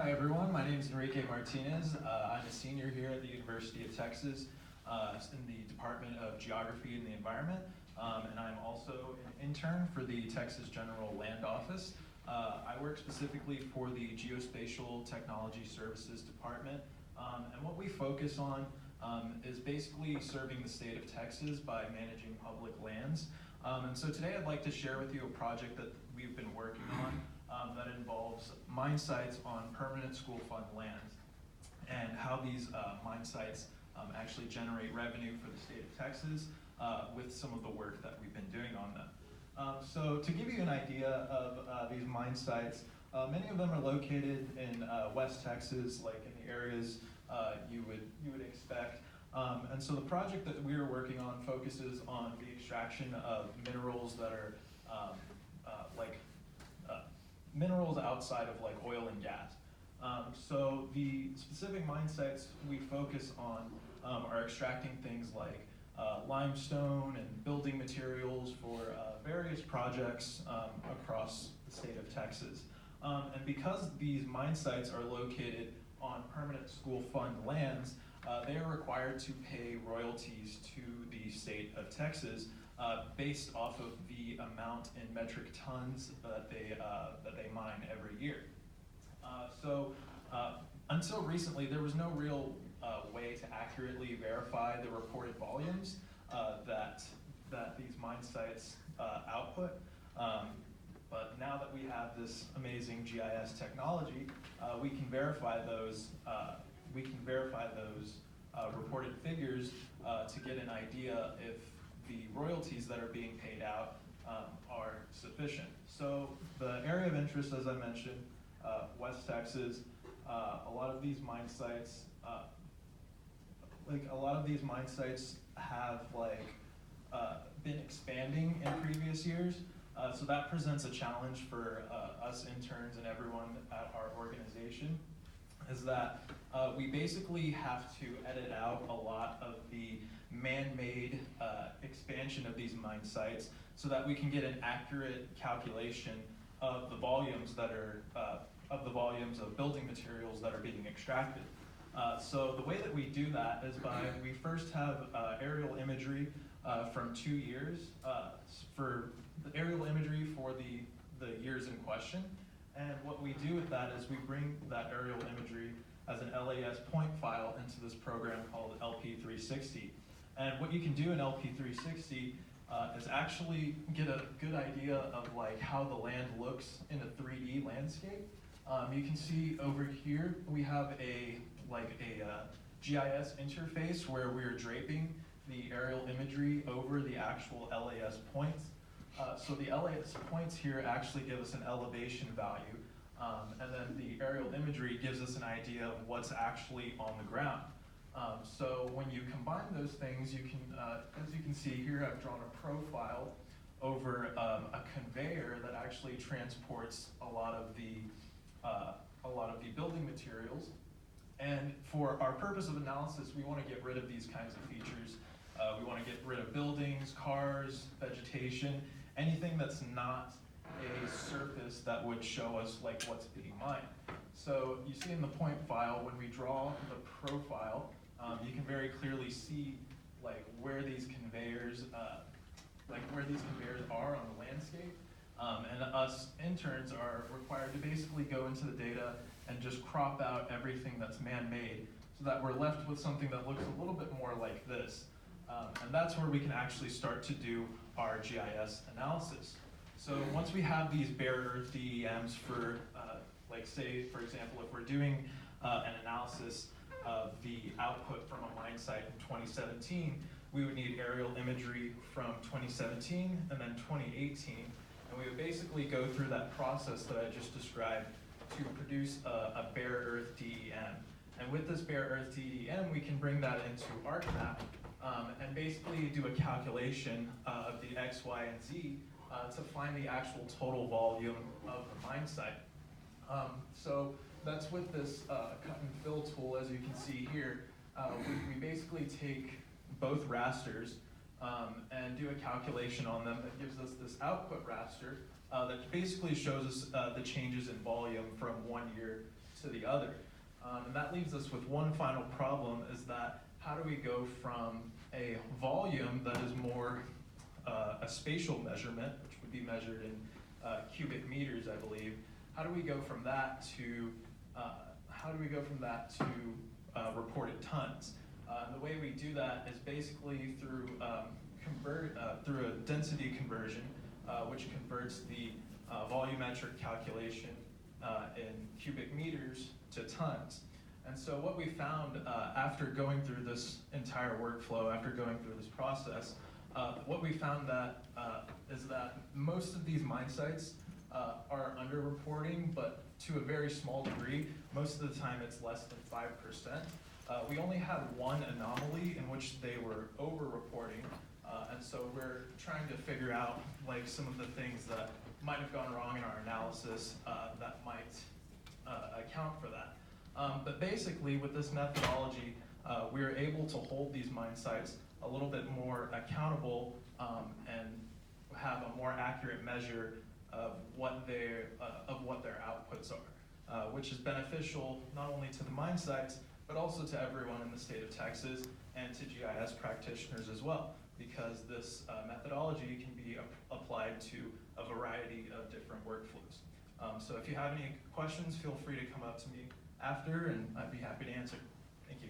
Hi everyone, my name is Enrique Martinez. I'm a senior here at the University of Texas in the Department of Geography and the Environment, and I'm also an intern for the Texas General Land Office. I work specifically for the Geospatial Technology Services Department, and what we focus on is basically serving the state of Texas by managing public lands. And so today I'd like to share with you a project that we've been working on that involves mine sites on permanent school fund lands and how these mine sites actually generate revenue for the state of Texas with some of the work that we've been doing on them. So to give you an idea of these mine sites, many of them are located in West Texas, like in the areas you would expect. And so the project that we are working on focuses on the extraction of minerals that are minerals outside of like oil and gas. So the specific mine sites we focus on are extracting things like limestone and building materials for various projects across the state of Texas. And because these mine sites are located on permanent school fund lands, they are required to pay royalties to the state of Texas based off of the amount in metric tons that they mine every year. So until recently, there was no real way to accurately verify the reported volumes that these mine sites output. But now that we have this amazing GIS technology, we can verify those. Reported figures to get an idea if the royalties that are being paid out are sufficient. So the area of interest, as I mentioned, West Texas, a lot of these mine sites, have been expanding in previous years. So that presents a challenge for us interns and everyone at our organization, is that we basically have to edit out a lot of the man-made expansion of these mine sites so that we can get an accurate calculation of the volumes that are of building materials that are being extracted. So the way that we do that is we first have aerial imagery from 2 years for the aerial imagery for the years in question. And what we do with that is we bring that aerial imagery as an LAS point file into this program called LP360. And what you can do in LP360 is actually get a good idea of like how the land looks in a 3D landscape. You can see over here we have a GIS interface where we're draping the aerial imagery over the actual LAS points. So the LAS points here actually give us an elevation value, and then the aerial imagery gives us an idea of what's actually on the ground. So when you combine those things, you can, as you can see here, I've drawn a profile over a conveyor that actually transports a lot of the building materials. And for our purpose of analysis, we want to get rid of these kinds of features. We want to get rid of buildings, cars, vegetation, anything that's not a surface that would show us like what's being mined. So you see in the point file, when we draw the profile, you can very clearly see like where these conveyors are on the landscape. And us interns are required to basically go into the data and just crop out everything that's man-made so that we're left with something that looks a little bit more like this. And that's where we can actually start to do our GIS analysis. So once we have these bare earth DEMs for, like say, for example, if we're doing an analysis of the output from a mine site in 2017, we would need aerial imagery from 2017 and then 2018. And we would basically go through that process that I just described to produce a bare earth DEM. And with this bare earth DEM, we can bring that into ArcMap and basically do a calculation of the X, Y, and Z to find the actual total volume of the mine site. So that's with this cut and fill tool, as you can see here. We basically take both rasters and do a calculation on them that gives us this output raster that basically shows us the changes in volume from 1 year to the other. And that leaves us with one final problem, is that how do we go from a volume that is more a spatial measurement, which would be measured in cubic meters, I believe. How do we go from that to reported tons? And the way we do that is basically through through a density conversion, which converts the volumetric calculation in cubic meters to tons. And so what we found after going through this entire workflow, after going through this process, what we found is that most of these mine sites are underreporting, but to a very small degree. Most of the time it's less than 5%. We only had one anomaly in which they were over-reporting, and so we're trying to figure out like some of the things that might have gone wrong in our analysis that might account for that. But basically with this methodology, we are able to hold these mine sites a little bit more accountable and have a more accurate measure of what their outputs are, which is beneficial not only to the mine sites, but also to everyone in the state of Texas and to GIS practitioners as well, because this methodology can be applied to a variety of different workflows. So if you have any questions, feel free to come up to me after, and I'd be happy to answer. Thank you.